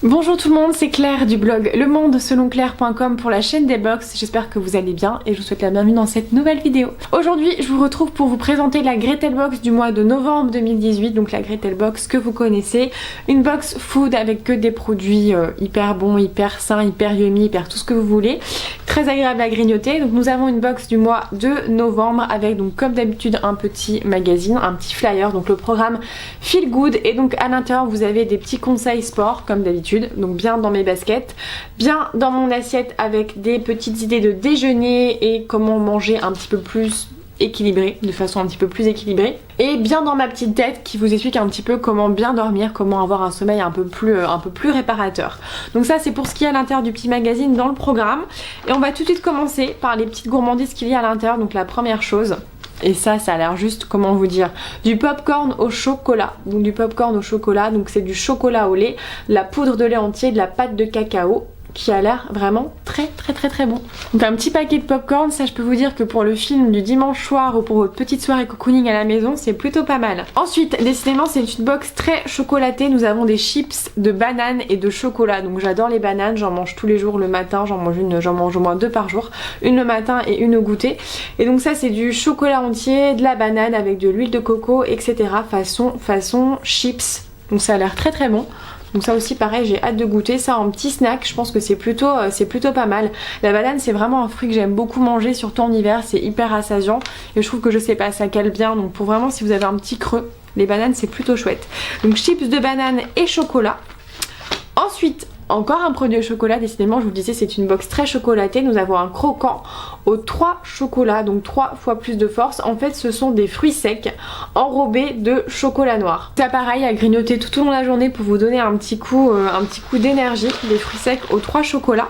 Bonjour tout le monde, c'est Claire du blog lemondeselonclaire.com pour la chaîne des box. J'espère que vous allez bien et je vous souhaite la bienvenue dans cette nouvelle vidéo. Aujourd'hui, je vous retrouve pour vous présenter la Gretel Box du mois de novembre 2018. Donc la Gretel Box que vous connaissez, une box food avec que des produits hyper bons, hyper sains, hyper yummy, hyper tout ce que vous voulez. Très agréable à grignoter. Donc nous avons une box du mois de novembre avec donc comme d'habitude un petit magazine, un petit flyer, donc le programme Feel Good, et donc à l'intérieur vous avez des petits conseils sport comme d'habitude. Donc bien dans mes baskets, bien dans mon assiette avec des petites idées de déjeuner et comment manger un petit peu plus équilibré, de façon un petit peu plus équilibrée, et bien dans ma petite tête qui vous explique un petit peu comment bien dormir, comment avoir un sommeil un peu plus réparateur. Donc ça c'est pour ce qui est à l'intérieur du petit magazine dans le programme, et on va tout de suite commencer par les petites gourmandises qu'il y a à l'intérieur. Donc la première chose, et ça a l'air juste, comment vous dire, du popcorn au chocolat. Donc du popcorn au chocolat, donc c'est du chocolat au lait, la poudre de lait entier, de la pâte de cacao, qui a l'air vraiment très bon. Donc un petit paquet de popcorn, ça je peux vous dire que pour le film du dimanche soir ou pour votre petite soirée cocooning à la maison, c'est plutôt pas mal. Ensuite, décidément c'est une box très chocolatée, nous avons des chips de bananes et de chocolat. Donc j'adore les bananes, j'en mange tous les jours le matin, j'en mange au moins 2 par jour, une le matin et une au goûter. Et donc ça c'est du chocolat entier, de la banane avec de l'huile de coco, etc. façon chips. Donc ça a l'air très bon. Donc ça aussi pareil, j'ai hâte de goûter ça en petit snack. Je pense que c'est plutôt pas mal. La banane c'est vraiment un fruit que j'aime beaucoup manger, surtout en hiver, c'est hyper rassasiant et je trouve que je sais pas, ça cale bien. Donc pour vraiment si vous avez un petit creux, les bananes c'est plutôt chouette. Donc chips de banane et chocolat. Ensuite encore un produit au chocolat, décidément je vous le disais c'est une box très chocolatée. Nous avons un croquant aux 3 chocolats, donc 3 fois plus de force. En fait ce sont des fruits secs enrobés de chocolat noir. C'est pareil à grignoter tout au long de la journée pour vous donner un petit coup d'énergie. Des fruits secs aux 3 chocolats.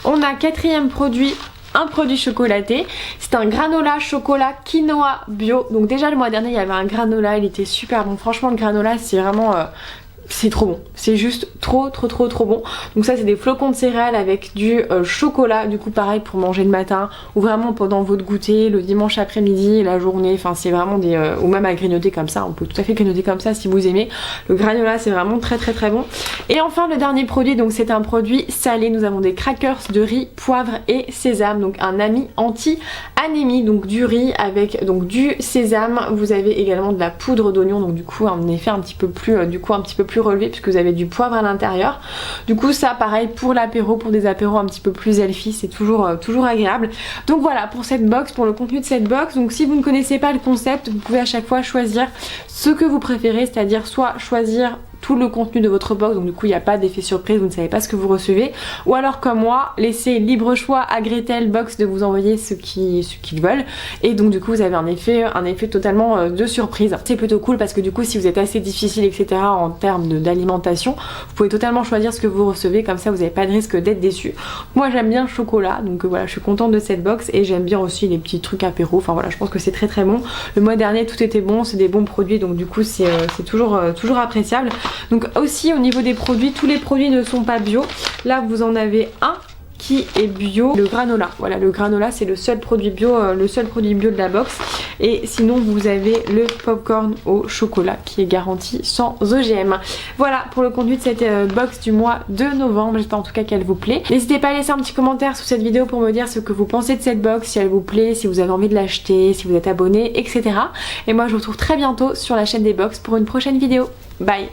On a quatrième produit, un produit chocolaté, c'est un granola chocolat quinoa bio. Donc déjà le mois dernier il y avait un granola, il était super bon. Franchement le granola c'est vraiment... c'est trop bon, c'est juste trop bon. Donc ça c'est des flocons de céréales avec du chocolat, du coup pareil pour manger le matin ou vraiment pendant votre goûter, le dimanche après-midi, la journée, enfin c'est vraiment des... ou même à grignoter comme ça, on peut tout à fait grignoter comme ça si vous aimez. Le granola c'est vraiment très bon. Et enfin le dernier produit, donc c'est un produit salé, nous avons des crackers de riz, poivre et sésame, donc un ami anti-anémie, donc du riz avec donc du sésame. Vous avez également de la poudre d'oignon, donc du coup un effet un petit peu plus relevé puisque vous avez du poivre à l'intérieur. Du coup ça pareil pour l'apéro, pour des apéros un petit peu plus healthy, c'est toujours agréable. Donc voilà pour cette box, pour le contenu de cette box. Donc si vous ne connaissez pas le concept, vous pouvez à chaque fois choisir ce que vous préférez, c'est-à-dire soit choisir tout le contenu de votre box, donc du coup il n'y a pas d'effet surprise, vous ne savez pas ce que vous recevez, ou alors comme moi, laissez libre choix à Gretel Box de vous envoyer ce qu'ils veulent, et donc du coup vous avez un effet totalement de surprise. C'est plutôt cool parce que du coup si vous êtes assez difficile etc en termes d'alimentation, vous pouvez totalement choisir ce que vous recevez, comme ça vous n'avez pas de risque d'être déçu. Moi j'aime bien le chocolat, donc voilà je suis contente de cette box, et j'aime bien aussi les petits trucs apéro, enfin voilà je pense que c'est très bon. Le mois dernier tout était bon, c'est des bons produits, donc du coup c'est toujours appréciable. Donc aussi au niveau des produits, tous les produits ne sont pas bio. Là vous en avez un qui est bio, le granola. Voilà, le granola c'est le seul produit bio de la box. Et sinon vous avez le popcorn au chocolat qui est garanti sans OGM. Voilà pour le contenu de cette box du mois de novembre. J'espère en tout cas qu'elle vous plaît. N'hésitez pas à laisser un petit commentaire sous cette vidéo pour me dire ce que vous pensez de cette box, si elle vous plaît, si vous avez envie de l'acheter, si vous êtes abonné, etc. Et moi je vous retrouve très bientôt sur la chaîne des box pour une prochaine vidéo. Bye!